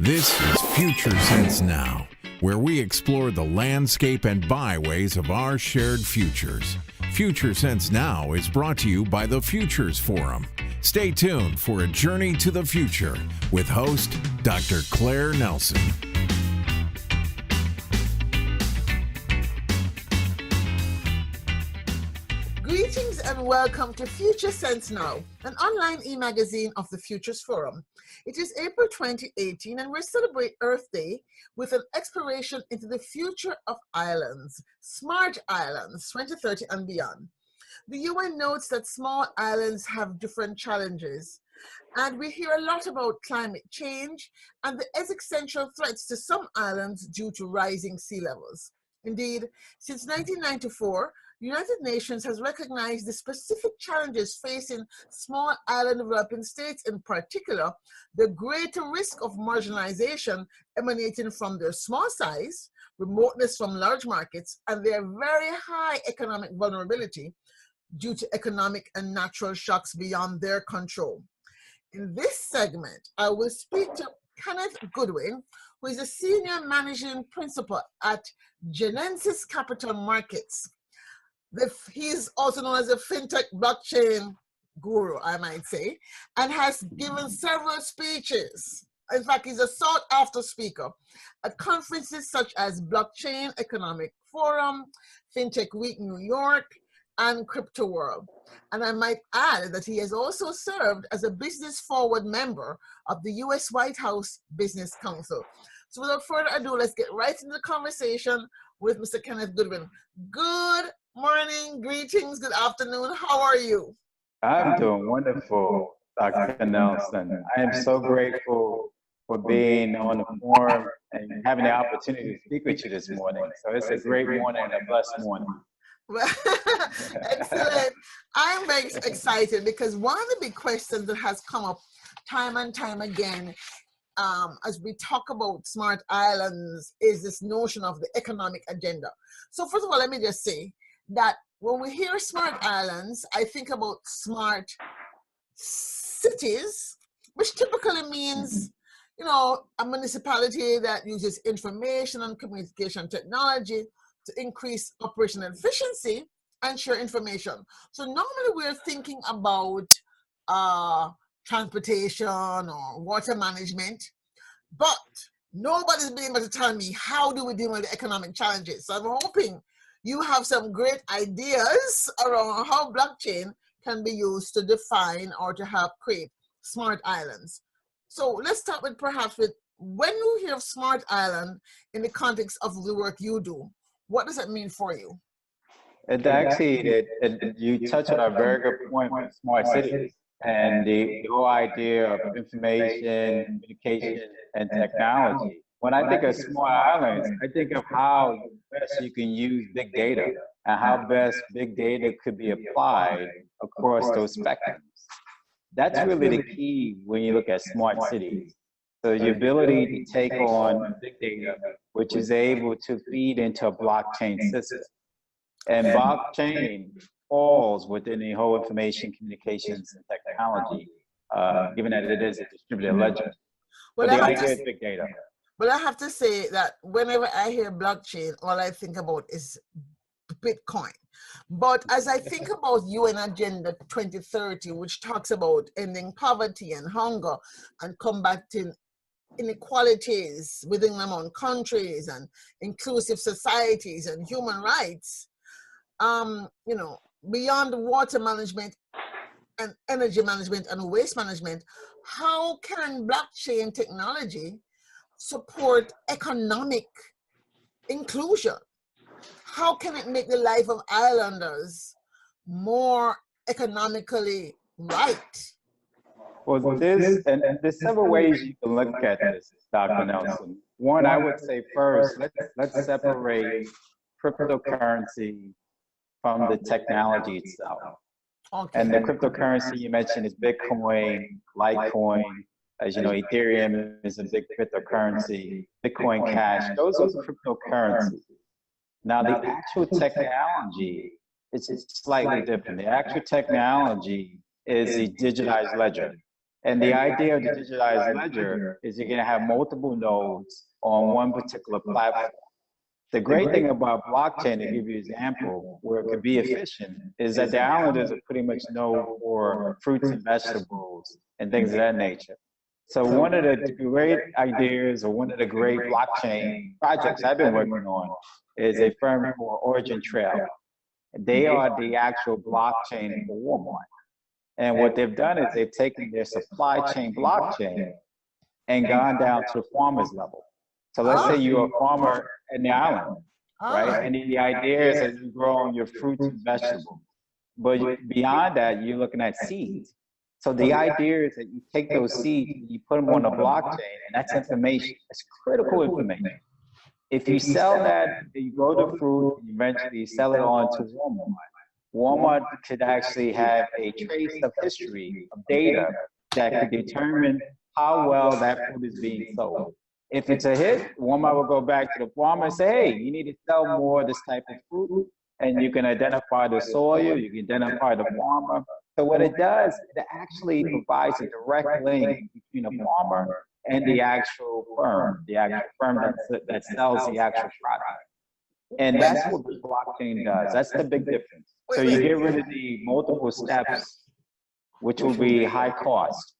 This is Future Sense Now, where we explore the landscape and byways of our shared futures. Future Sense Now is brought to you by the Futures Forum. Stay tuned for a journey to the future with host Dr. Claire Nelson. Greetings and welcome to Future Sense Now, an online e-magazine of the Futures Forum. It is April 2018 and we celebrate Earth Day with an exploration into the future of islands, smart islands, 2030 and beyond. The UN notes that small islands have different challenges, and we hear a lot about climate change and the existential threats to some islands due to rising sea levels. Indeed, since 1994, the United Nations has recognized the specific challenges facing small island developing states, in particular, the greater risk of marginalization emanating from their small size, remoteness from large markets, and their very high economic vulnerability due to economic and natural shocks beyond their control. In this segment, I will speak to Kenneth Goodwin, who is a senior managing principal at Jeanensis Capital Markets. He's also known as a Fintech blockchain guru, I might say, and has given several speeches. In fact, he's a sought-after speaker at conferences such as Blockchain Economic Forum, Fintech Week New York, and Crypto World. And I might add that he has also served as a Business Forward member of the U.S. White House Business Council. So without further ado, let's get right into the conversation with Mr. Kenneth Goodwin. Good morning, greetings, good afternoon. How are you? I'm doing wonderful, Dr. Nelson. I am so grateful for being on the forum and having the opportunity to speak with you this morning. So it's a great morning and a blessed morning. Well, excellent. I'm very excited because one of the big questions that has come up time and time again as we talk about smart islands is this notion of the economic agenda. So first of all, let me just say that when we hear smart islands, I think about smart cities, which typically means, you know, a municipality that uses information and communication technology to increase operational efficiency and share information. So normally we're thinking about transportation or water management, but nobody's been able to tell me how do we deal with the economic challenges. So I'm hoping you have some great ideas around how blockchain can be used to define or to help create smart islands. So let's start with perhaps with when you hear of smart island in the context of the work you do, what does it mean for you? You touch on a very good point with smart cities and the whole idea of information, communication, and technology. When I think of smart islands, I think of how best you can use big data and how best big data could be applied across those spectrums. That's really the key when you look at smart cities. So the ability to take on big data, which is able to feed into a blockchain system. And blockchain falls within the whole information, communications, and technology, given that it is a distributed ledger. But the idea is big data. But I have to say that whenever I hear blockchain, all I think about is Bitcoin. But as I think about UN Agenda 2030, which talks about ending poverty and hunger and combating inequalities within among countries and inclusive societies and human rights, you know, beyond water management and energy management and waste management, how can blockchain technology support economic inclusion? How can it make the life of islanders more economically right? Well, there's several ways you can look at this, Dr. Nelson. One, I would say first, let's separate cryptocurrency from the technology itself. Okay. And the cryptocurrency you mentioned is Bitcoin, Litecoin. As you know, Ethereum is a big cryptocurrency, Bitcoin Cash, those are cryptocurrencies. Now, the actual technology is slightly different. The actual technology is the digitized ledger. And the idea of the digitized ledger is you're going to have multiple nodes on one particular platform. The great thing about blockchain, to give you an example, where it could be efficient, is that the islanders are pretty much known for fruits and vegetables and things of that nature. So one of the great ideas, or one of the great blockchain projects I've been working on, is a firm called Origin Trail. They are the actual blockchain for Walmart. And what they've done is they've taken their supply chain blockchain and gone down to the farmer's level. So let's say you're a farmer in the island, right? And the idea is that you grow your fruits and vegetables. But beyond that, you're looking at seeds. So the idea is that you take those seeds and you put them on a blockchain, and that's information. It's critical information. If you sell that, you grow the fruit, and eventually you sell it on to Walmart. Walmart could actually have a trace of history, of data that could determine how well that food is being sold. If it's a hit, Walmart will go back to the farmer and say, hey, you need to sell more of this type of fruit, and you can identify the soil, you can identify the farmer. So what it does, it actually provides a direct link between the farmer and the actual firm that sells the actual product. And that's what the blockchain does. That's the big difference. So you get rid of the multiple steps, which will be high cost.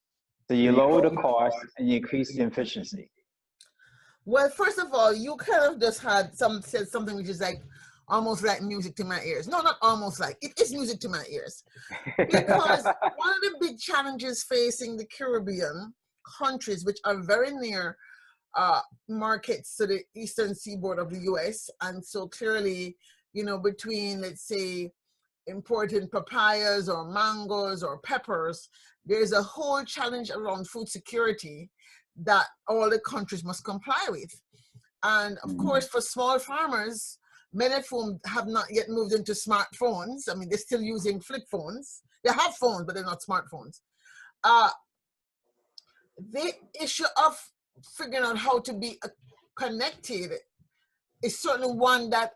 So you lower the cost and you increase the efficiency. Well, first of all, you kind of just said something which is like almost like music to my ears. No, not almost like, it is music to my ears. Because one of the big challenges facing the Caribbean countries, which are very near markets to the eastern seaboard of the US, and so clearly, you know, between, let's say, importing papayas or mangoes or peppers, there's a whole challenge around food security that all the countries must comply with. And of course, for small farmers, many of whom have not yet moved into smartphones, I mean, they're still using flip phones. They have phones, but they're not smartphones. The issue of figuring out how to be connected is certainly one that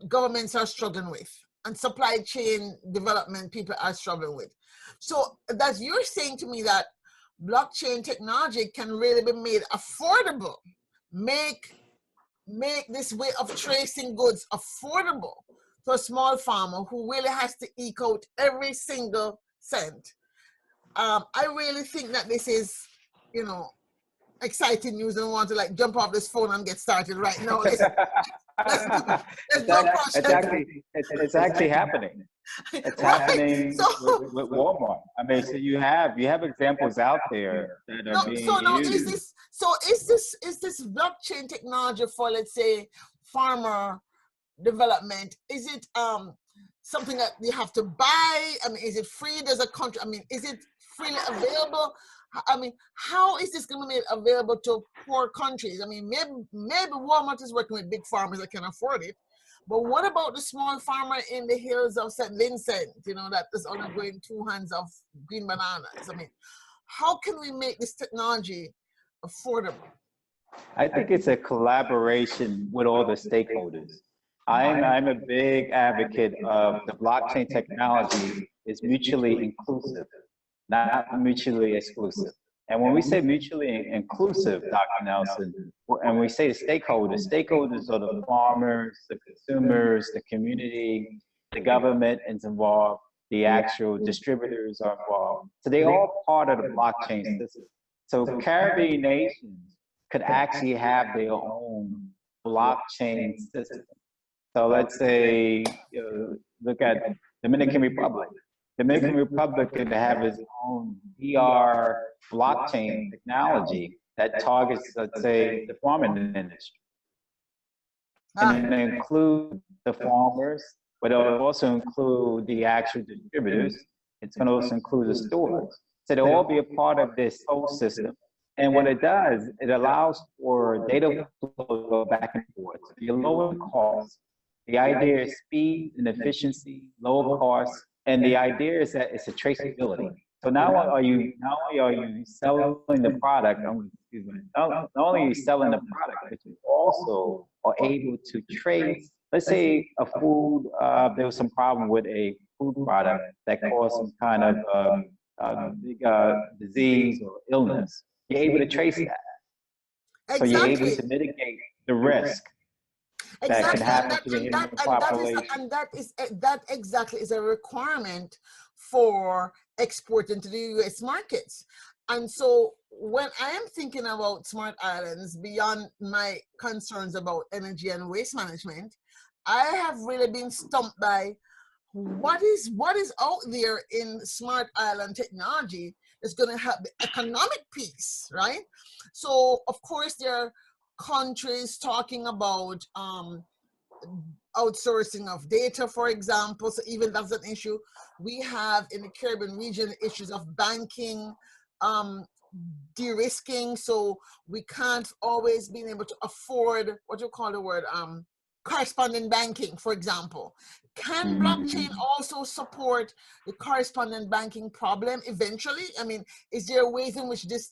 governments are struggling with, and supply chain development people are struggling with. So that you're saying to me that blockchain technology can really be made affordable, make this way of tracing goods affordable to a small farmer who really has to eke out every single cent. I really think that this is, you know, exciting news, and I want to like jump off this phone and get started right now. Let's It's actually happening. It's happening with Walmart. I mean, so you have examples out there that are being used. Is this blockchain technology for, let's say, farmer development? Is it something that you have to buy? I mean, is it free? There's a country. I mean, is it freely available? I mean, how is this going to be made available to poor countries? I mean, maybe Walmart is working with big farmers that can afford it, but what about the small farmer in the hills of St. Vincent, you know, that is only growing 2 hands of green bananas? I mean, how can we make this technology affordable? I think it's a collaboration with all the stakeholders. I'm a big advocate of the blockchain technology is mutually inclusive, not mutually exclusive. And when we say mutually inclusive, Dr. Nelson, and we say the stakeholders are the farmers, the consumers, the community, the government is involved, the actual distributors are involved. So they're all part of the blockchain system. So Caribbean nations could actually have their own blockchain system. So let's say, look at Dominican Republic. Dominican Republic could have its own VR blockchain technology that targets, let's say, the farming industry. And it include the farmers, but it'll also include the actual distributors. It's going to also include the stores. So they'll all be a part of this whole system. And what it does, it allows for data flow to go back and forth. So you're lowering costs. The idea is speed and efficiency, lower costs. And the idea is that it's a traceability. So not only are you selling the product, not only are you selling the product, but you also are able to trace, let's say a food, there was some problem with a food product that caused some kind of big disease or illness, you're able to trace that. So you're able Exactly. to mitigate the risk that can Exactly, happen to the human population. that exactly is a requirement for exporting to the U.S. markets. And so when I am thinking about smart islands, beyond my concerns about energy and waste management, I have really been stumped by what is out there in smart island technology that's going to help the economic piece, right? So of course there are countries talking about outsourcing of data, for example. So even that's an issue. We have in the Caribbean region issues of banking, de-risking. So we can't always be able to afford what you call the word correspondent banking, for example. Can blockchain also support the correspondent banking problem eventually? I mean, is there ways in which this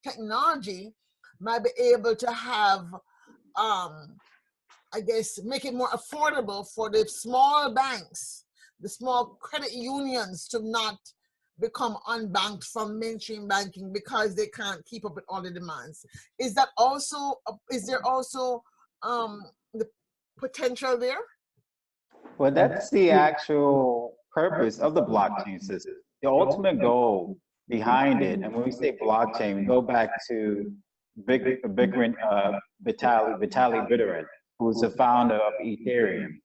technology might be able to have I guess, make it more affordable for the small banks, the small credit unions to not become unbanked from mainstream banking because they can't keep up with all the demands. Is that also, is there also the potential there? Well, that's the actual purpose of the blockchain system. The ultimate goal behind it, and when we say blockchain, we go back to Vitaly Buterin, who's the founder of Ethereum.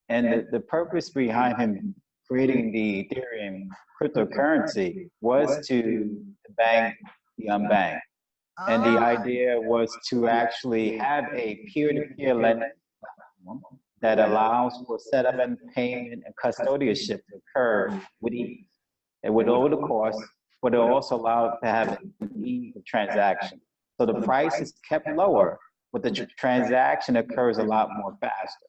And the purpose behind him creating the Ethereum cryptocurrency was to bank the unbanked. And the idea was to actually have a peer-to-peer lending platform that allows for setup and payment and custodianship to occur with ease. It would lower the cost, but it also allowed to have an ease of transaction. So the price is kept lower, but the transaction occurs a lot more faster.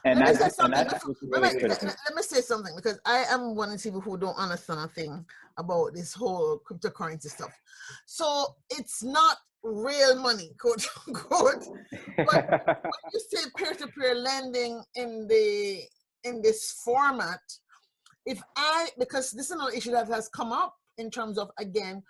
And Let me say that's something. what's really critical. Let me say something, because I am one of the people who don't understand a thing about this whole cryptocurrency stuff. So it's not real money, quote unquote. But when you say peer-to-peer lending in this format, because this is another issue that has come up in terms of, again,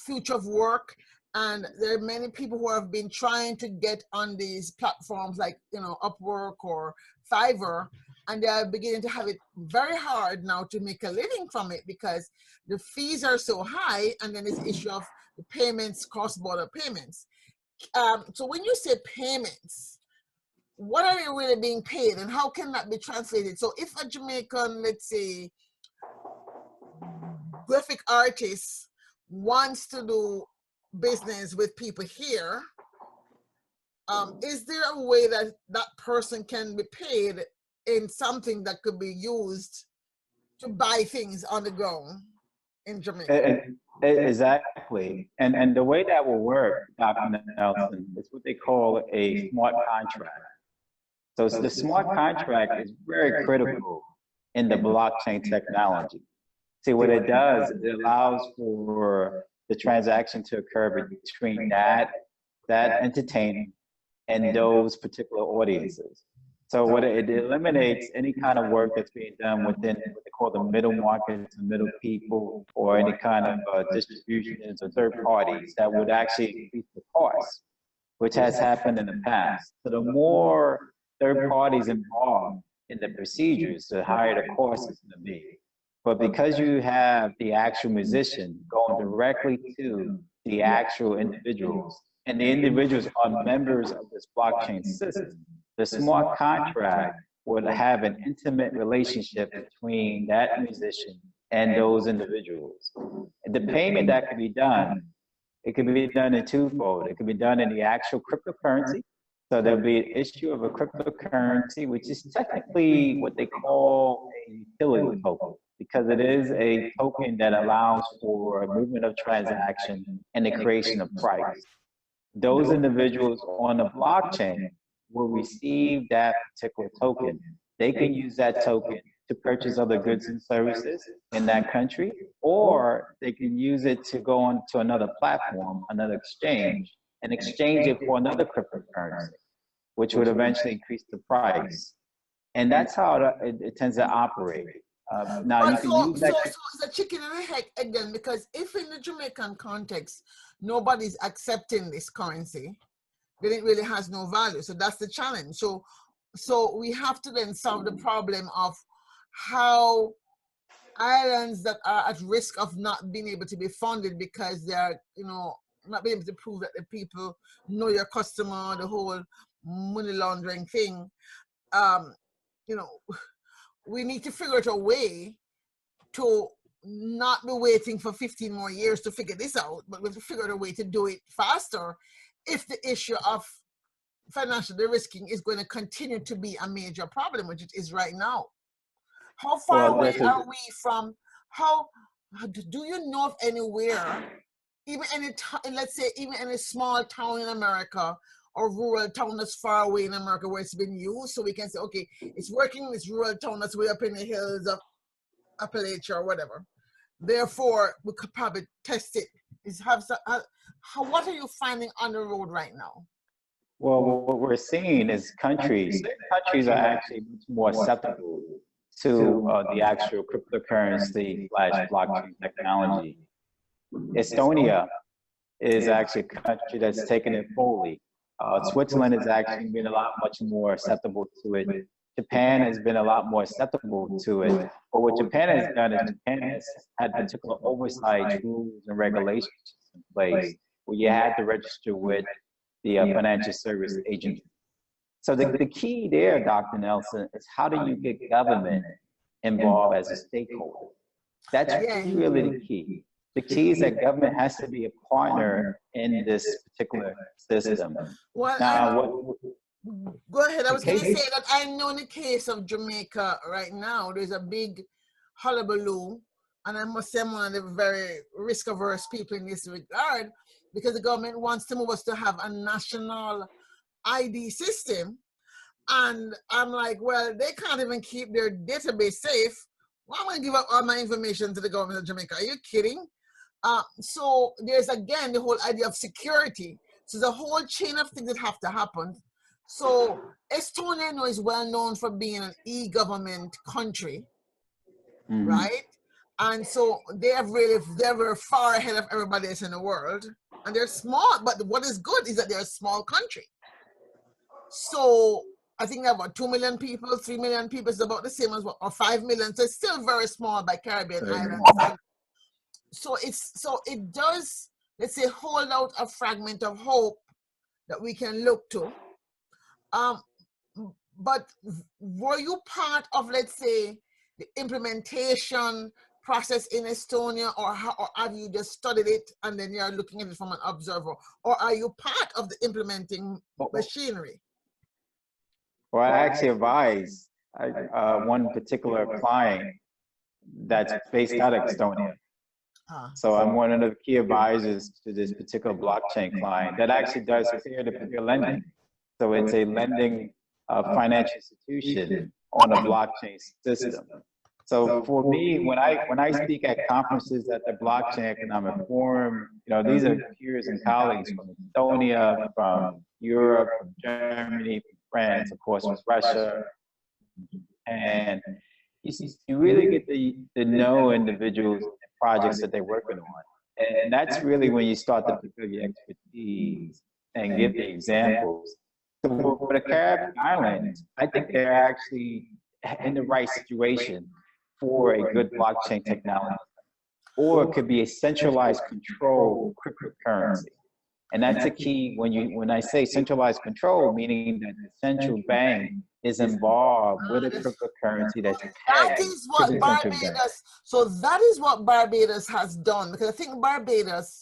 future of work. And there are many people who have been trying to get on these platforms like, Upwork or Fiverr, and they are beginning to have it very hard now to make a living from it because the fees are so high, and then this issue of the payments, cross-border payments. So when you say payments, what are you really being paid, and how can that be translated? So if a Jamaican, let's say, graphic artist wants to do business with people here, is there a way that that person can be paid in something that could be used to buy things on the ground in Jamaica? Exactly. And the way that will work, Dr. Nelson, is what they call a smart contract. So the smart contract is very critical in the blockchain technology. See, what it does is it allows for the transaction to occur between that entertainer and those particular audiences. So what it eliminates any kind of work that's being done within what they call the middle markets, the middle people, or any kind of distributions or third parties that would actually increase the cost, which has happened in the past. So the more third parties involved in the procedures, the higher the cost is going to be. But because you have the actual musician going directly to the actual individuals, and the individuals are members of this blockchain system, the smart contract would have an intimate relationship between that musician and those individuals. And the payment that can be done, it can be done in twofold. It can be done in the actual cryptocurrency. So there'll be an issue of a cryptocurrency, which is technically what they call a utility token, because it is a token that allows for movement of transaction and the creation of price. Those individuals on the blockchain will receive that particular token. They can use that token to purchase other goods and services in that country, or they can use it to go on to another platform, another exchange, and exchange it for another cryptocurrency, which would eventually increase the price. And that's how it tends to operate. Now you But can so, use so, that. so it's a chicken and a egg again, because if in the Jamaican context, nobody's accepting this currency, then it really has no value. So that's the challenge. So we have to then solve the problem of how islands that are at risk of not being able to be funded because they're, not being able to prove that the people know your customer, the whole money laundering thing. You know, we need to figure out a way to not be waiting for 15 more years to figure this out, but we have to figure out a way to do it faster if the issue of financial de-risking is going to continue to be a major problem, which it is right now. How far Well, away are we from, how do you know of anywhere, even let's say even in a small town in America or rural town that's far away in America where it's been used, so we can say, okay, it's working in this rural town that's way up in the hills of Appalachia or whatever. Therefore, we could probably test it. What are you finding on the road right now? Well, what we're seeing is countries are actually much more susceptible to the actual cryptocurrency / blockchain technology. Estonia is actually a country that's taken it fully. Switzerland has actually been a lot much more acceptable to it. Japan has been a lot more acceptable to it. But what Japan has done is Japan has had particular oversight rules and regulations in place where you had to register with the financial service agency. So the key there, Dr. Nelson, is how do you get government involved as a stakeholder? That's really the key. The key is that government has to be a partner in this particular system. Well, now, go ahead. I was going to say that I know in the case of Jamaica right now, there's a big hullabaloo, and I must say I'm one of the very risk-averse people in this regard, because the government wants to move us to have a national ID system. And I'm like, well, they can't even keep their database safe. Well, I'm going to give up all my information to the government of Jamaica. Are you kidding? So there's, again, the whole idea of security. So there's a whole chain of things that have to happen. So Estonia is well known for being an e-government country, right? And so they're very far ahead of everybody else in the world. And they're small, but what is good is that they're a small country. So I think they're about 2 million people, 3 million people is about the same as or 5 million. So it's still very small by Caribbean islands. So it does, let's say, hold out a fragment of hope that we can look to. But were you part of, let's say, the implementation process in Estonia, or have you just studied it and then you're looking at it from an observer, or are you part of the implementing machinery? Well, I actually advise one particular client that's based out of Estonia. So I'm one of the key advisors to this particular blockchain client that actually does peer-to-peer lending. So it's a lending financial institution on a blockchain system. So for me, when I speak at conferences at the Blockchain Economic Forum, these are peers and colleagues from Estonia, from Europe, from Germany, from France, of course, from Russia, and you really get to know individuals and projects that they're working on. And that's really when you start to pick up your expertise and give the examples. So for the Caribbean Islands, I think they're actually in the right situation for a good blockchain technology. Or it could be a centralized control cryptocurrency. And that's the key when I say centralized control, meaning that the central bank is involved with a cryptocurrency that's that is what Barbados. So that is what Barbados has done, because I think Barbados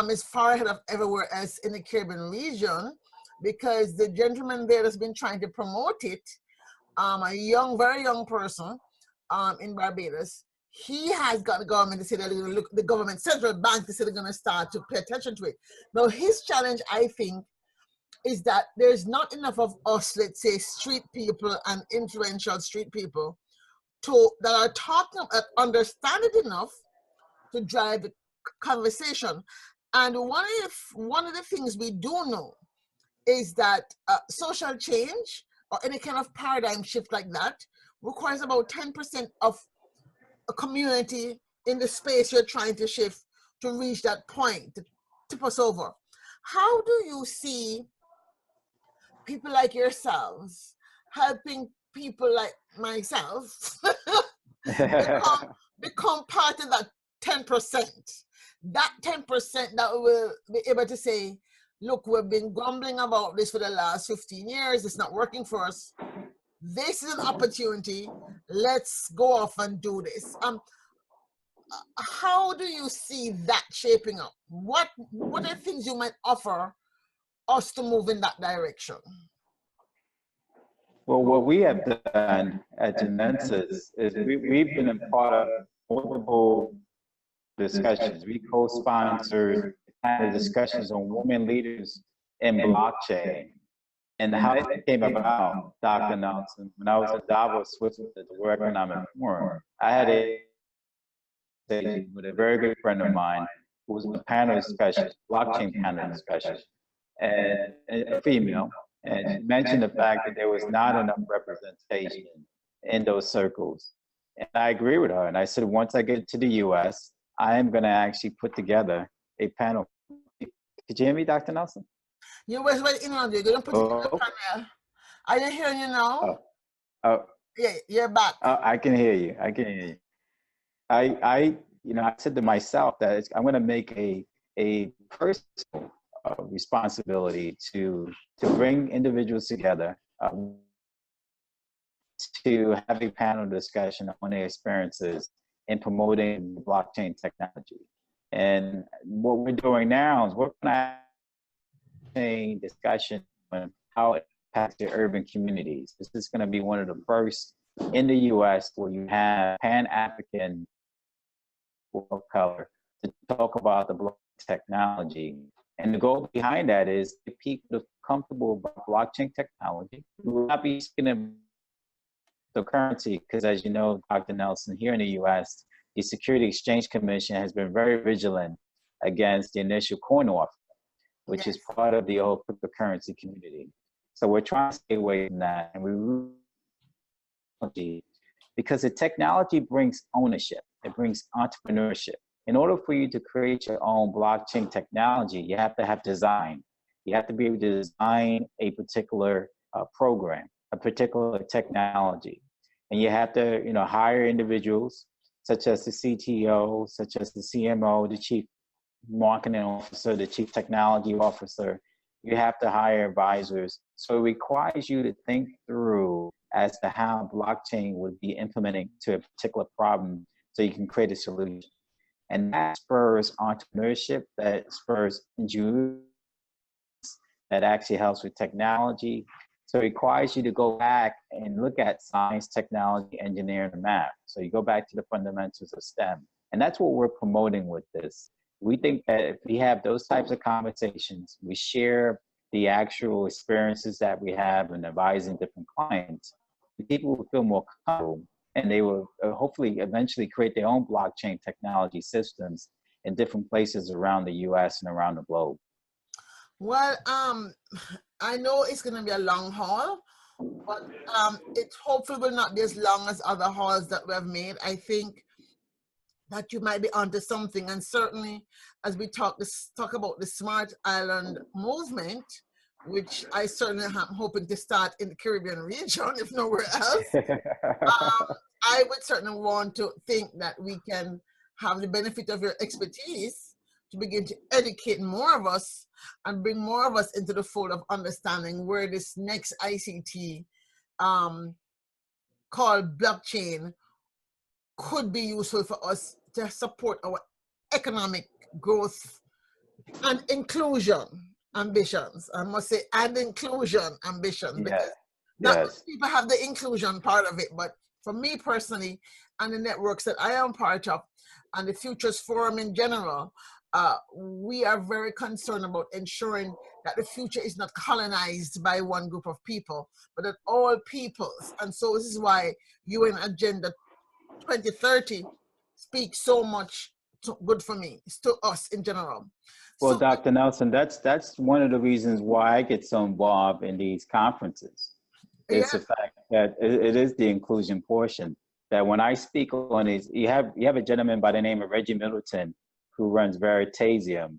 is far ahead of everywhere else in the Caribbean region, because the gentleman there has been trying to promote it, a very young person in Barbados. He has got the government to say that they're going to look, the government central bank to say they're going to start to pay attention to it. Now his challenge, I think, is that there's not enough of us, let's say, street people and influential street people that are talking, understand it enough to drive the conversation. And one of the things we do know is that social change or any kind of paradigm shift like that requires about 10% of a community in the space you're trying to shift to reach that point, to tip us over. How do you see people like yourselves helping people like myself become part of that 10%? That 10% that will be able to say, look, we've been grumbling about this for the last 15 years. It's not working for us. This is an opportunity. Let's go off and do this. How do you see that shaping up? What are things you might offer us to move in that direction? Well, what we have done at Jeanensis is we've been a part of multiple discussions. We co-sponsored the discussions on women leaders in blockchain. And how it came about, Dr. Nelson, when I was in Davos, Switzerland, at the World Economic Forum, I had a conversation with a very good friend of mine who was in a panel discussion, blockchain panel discussion, and a female, and she mentioned the fact that there was not enough representation in those circles. And I agree with her. And I said, once I get to the US, I am going to actually put together a panel. Could you hear me, Dr. Nelson? You was well in on you. Don't put it in the panel. Are you hearing you now? Yeah, you're back. I can hear you. I can hear you. I said to myself that I'm going to make a personal responsibility to bring individuals together to have a panel discussion on their experiences in promoting blockchain technology. And what we're doing now is we're going to have discussion on how it impacts the urban communities. This is going to be one of the first in the US where you have Pan-African of color to talk about the blockchain technology. And the goal behind that is to people comfortable about blockchain technology. We will not be speaking of the currency, because as you know, Dr. Nelson, here in the US, the Security Exchange Commission has been very vigilant against the initial coin offer, which is part of the old cryptocurrency community. So we're trying to stay away from that. And because the technology brings ownership, it brings entrepreneurship. In order for you to create your own blockchain technology, you have to have design. You have to be able to design a particular program, a particular technology. And you have to, hire individuals such as the CTO, such as the CMO, the chief marketing officer, the chief technology officer. You have to hire advisors. So it requires you to think through as to how blockchain would be implemented to a particular problem so you can create a solution. And that spurs entrepreneurship, that spurs ingenuity, that actually helps with technology. So it requires you to go back and look at science, technology, engineering, and math. So you go back to the fundamentals of STEM. And that's what we're promoting with this. We think that if we have those types of conversations, we share the actual experiences that we have in advising different clients, people will feel more comfortable, and they will hopefully eventually create their own blockchain technology systems in different places around the US and around the globe. Well, I know it's going to be a long haul, but it hopefully will not be as long as other hauls that we have made. I think that you might be onto something, and certainly as we talk about the Smart Island movement, which I certainly am hoping to start in the Caribbean region, if nowhere else. I would certainly want to think that we can have the benefit of your expertise to begin to educate more of us and bring more of us into the fold of understanding where this next ICT called blockchain could be useful for us to support our economic growth and inclusion ambitions. I must say, and inclusion ambition, because not many people have the inclusion part of it, but for me personally, and the networks that I am part of, and the Futurist Forum in general, we are very concerned about ensuring that the future is not colonized by one group of people, but that all peoples. And so this is why UN Agenda 2030 speaks so much good for me, to us in general. Well, so, Dr. Nelson, that's one of the reasons why I get so involved in these conferences. It's the fact that it is the inclusion portion. that when I speak on these, you have a gentleman by the name of Reggie Middleton who runs Veritasium.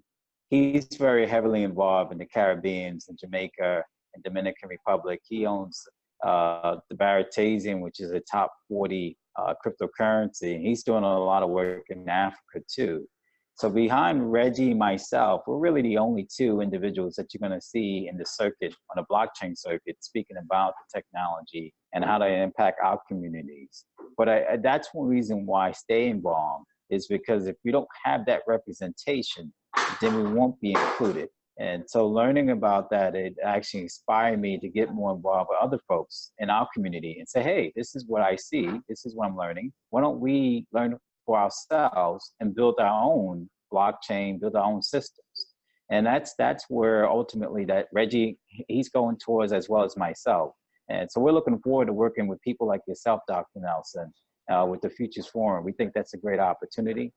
He's very heavily involved in the Caribbean and Jamaica and Dominican Republic. He owns the Veritasium, which is a top 40 cryptocurrency. And he's doing a lot of work in Africa too. So behind Reggie and myself, we're really the only two individuals that you're going to see in the circuit, on the blockchain circuit, speaking about the technology and how to impact our communities. But that's one reason why I stay involved, is because if we don't have that representation, then we won't be included. And so learning about that, it actually inspired me to get more involved with other folks in our community and say, hey, this is what I see. This is what I'm learning. Why don't we learn for ourselves and build our own blockchain, build our own systems? And that's where ultimately that Reggie, he's going towards, as well as myself. And so we're looking forward to working with people like yourself, Dr. Nelson, with the Futures Forum. We think that's a great opportunity.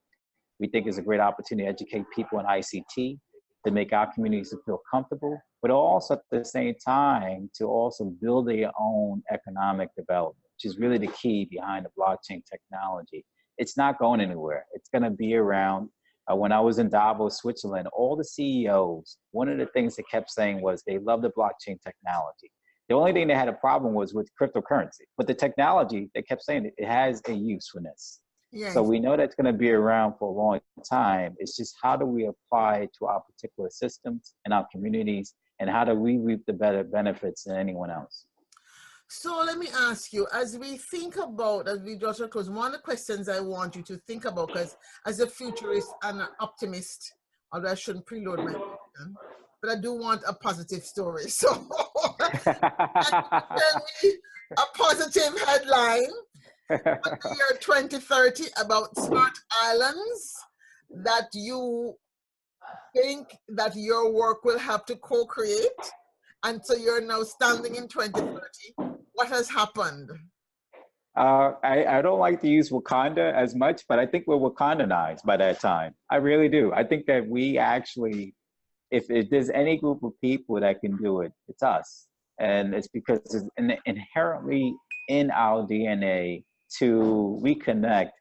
We think it's a great opportunity to educate people in ICT, to make our communities feel comfortable, but also at the same time to also build their own economic development, which is really the key behind the blockchain technology. It's not going anywhere. It's going to be around. When I was in Davos, Switzerland, all the CEOs, one of the things they kept saying was they love the blockchain technology. The only thing they had a problem was with cryptocurrency, but the technology, they kept saying it has a usefulness. Yes. So we know that's going to be around for a long time. It's just how do we apply it to our particular systems and our communities, and how do we reap the better benefits than anyone else? So let me ask you, as we think about, as we draw to a close, one of the questions I want you to think about, because as a futurist and an optimist, although I shouldn't preload my question, but I do want a positive story. So tell me a positive headline for the year 2030 about smart islands that you think that your work will have to co-create, and so you're now standing in 2030. What has happened? I don't like to use Wakanda as much, but I think we're Wakandanized by that time. I really do. I think that we actually, if there's any group of people that can do it, it's us. And it's because it's inherently in our DNA to reconnect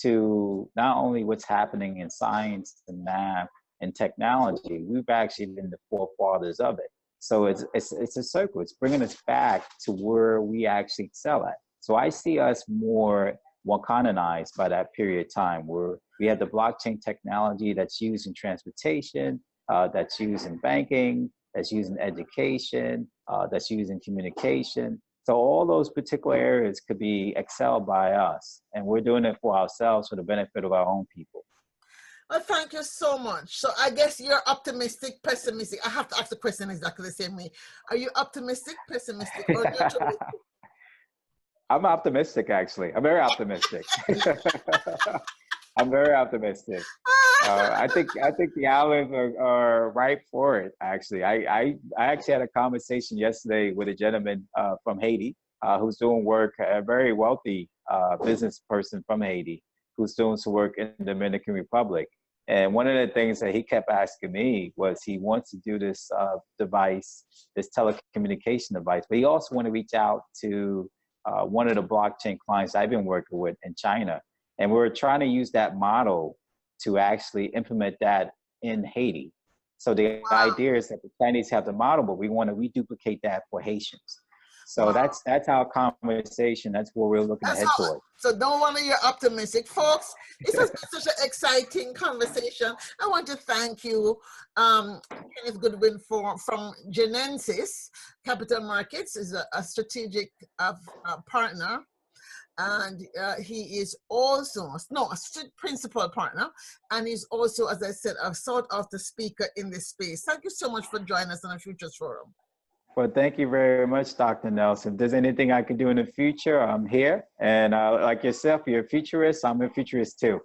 to not only what's happening in science and math and technology. We've actually been the forefathers of it. So it's a circle. It's bringing us back to where we actually excel at. So I see us more Wakandanized by that period of time, where we have the blockchain technology that's used in transportation, that's used in banking, that's used in education, that's used in communication. So all those particular areas could be excelled by us, and we're doing it for ourselves for the benefit of our own people. Well, thank you so much. So I guess you're optimistic, pessimistic. I have to ask the question exactly the same way. Are you optimistic, pessimistic, or neutral? I'm optimistic, actually. I'm very optimistic. I'm very optimistic. I think the islands are ripe for it. Actually, I actually had a conversation yesterday with a gentleman from Haiti who's doing work, a very wealthy business person from Haiti, who's doing some work in the Dominican Republic. And one of the things that he kept asking me was he wants to do this device, this telecommunication device, but he also want to reach out to one of the blockchain clients I've been working with in China. And we're trying to use that model to actually implement that in Haiti. So the idea is that the Chinese have the model, but we want to reduplicate that for Haitians. So that's our conversation. That's where we're looking to head towards. So don't worry, you're optimistic. Folks, this has been such an exciting conversation. I want to thank you, Kenneth Goodwin from Jeanensis Capital Markets, is a strategic partner. And he is also, a principal partner, and he's also, as I said, a sought-after speaker in this space. Thank you so much for joining us on the Futures Forum. Well, thank you very much, Dr. Nelson. If there's anything I can do in the future, I'm here. And like yourself, you're a futurist. I'm a futurist too.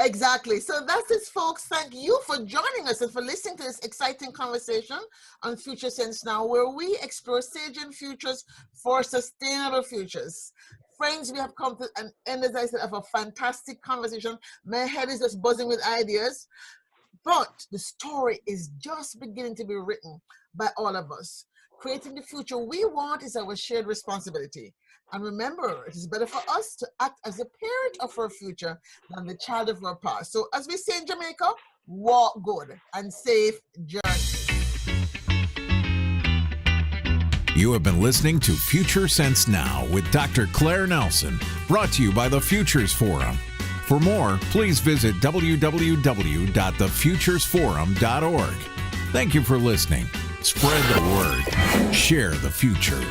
Exactly. So that's it, folks. Thank you for joining us and for listening to this exciting conversation on Future Sense Now, where we explore staging futures for sustainable futures. Friends, we have come to an end, as I said, of a fantastic conversation. My head is just buzzing with ideas. But the story is just beginning to be written by all of us. Creating the future we want is our shared responsibility. And remember, it is better for us to act as the parent of our future than the child of our past. So as we say in Jamaica, walk good and safe journey. You have been listening to Future Sense Now with Dr. Claire Nelson, brought to you by the Futures Forum. For more, please visit www.thefuturesforum.org. Thank you for listening. Spread the word. Share the future.